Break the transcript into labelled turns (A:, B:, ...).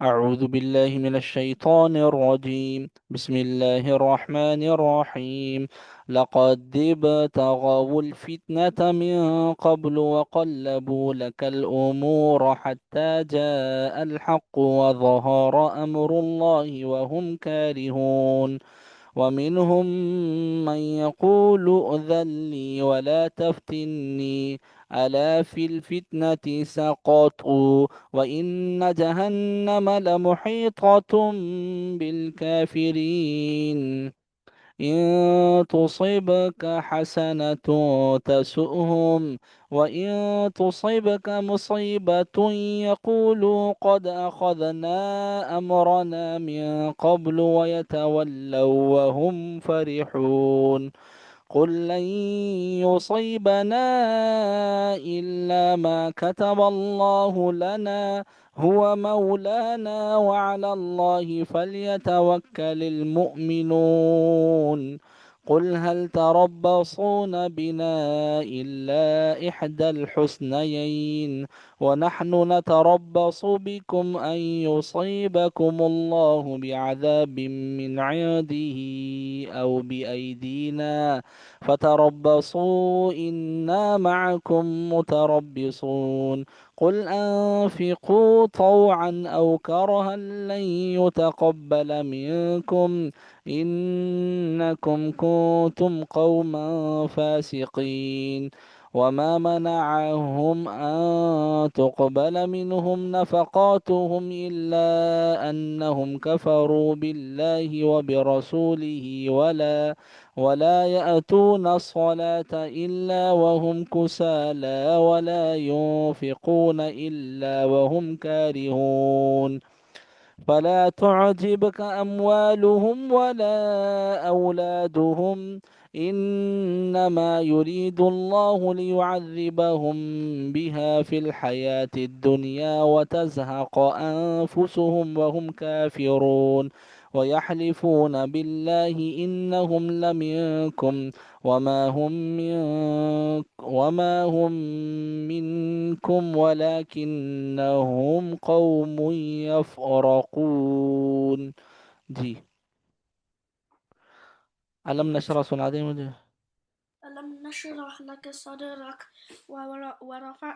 A: أعوذ بالله من الشيطان الرجيم. بسم الله الرحمن الرحيم. لقد ابتغوا الفتنة من قبل وقلبوا لك الأمور حتى جاء الحق وظهر أمر الله وهم كارهون. ومنهم من يقول ائذن لي ولا تفتني، ألا في الفتنة سقطوا وإن جهنم لمحيطة بالكافرين. إن تصبك حسنة تسؤهم، وإن تصبك مصيبة يقولوا قد أخذنا أمرنا من قبل ويتولوا وهم فرحون. قل لن يصيبنا إلا ما كتب الله لنا، هو مولانا وعلى الله فليتوكل المؤمنون. قل هل تربصون بنا إلا إحدى الحسنيين، ونحن نتربص بكم أن يصيبكم الله بعذاب من عنده أو بأيدينا، فتربصوا إنا معكم متربصون. قل أنفقوا طوعا أو كرها لن يتقبل منكم إنكم كنتم قوما فاسقين. وما منعهم أن تقبل منهم نفقاتهم إلا أنهم كفروا بالله وبرسوله ولا يأتون الصلاة إلا وهم كسالى ولا ينفقون إلا وهم كارهون. فلا تعجبك أموالهم ولا أولادهم، إنما يريد الله ليعذبهم بها في الحياة الدنيا وتزهق أنفسهم وهم كافرون. ويحلفون بالله إنهم لمنكم وما هم منكم ولكنهم قوم يفرقون. जी। ألم نشرح सुना दें मुझे।
B: ألم نشرح لك صدرك ورفعنا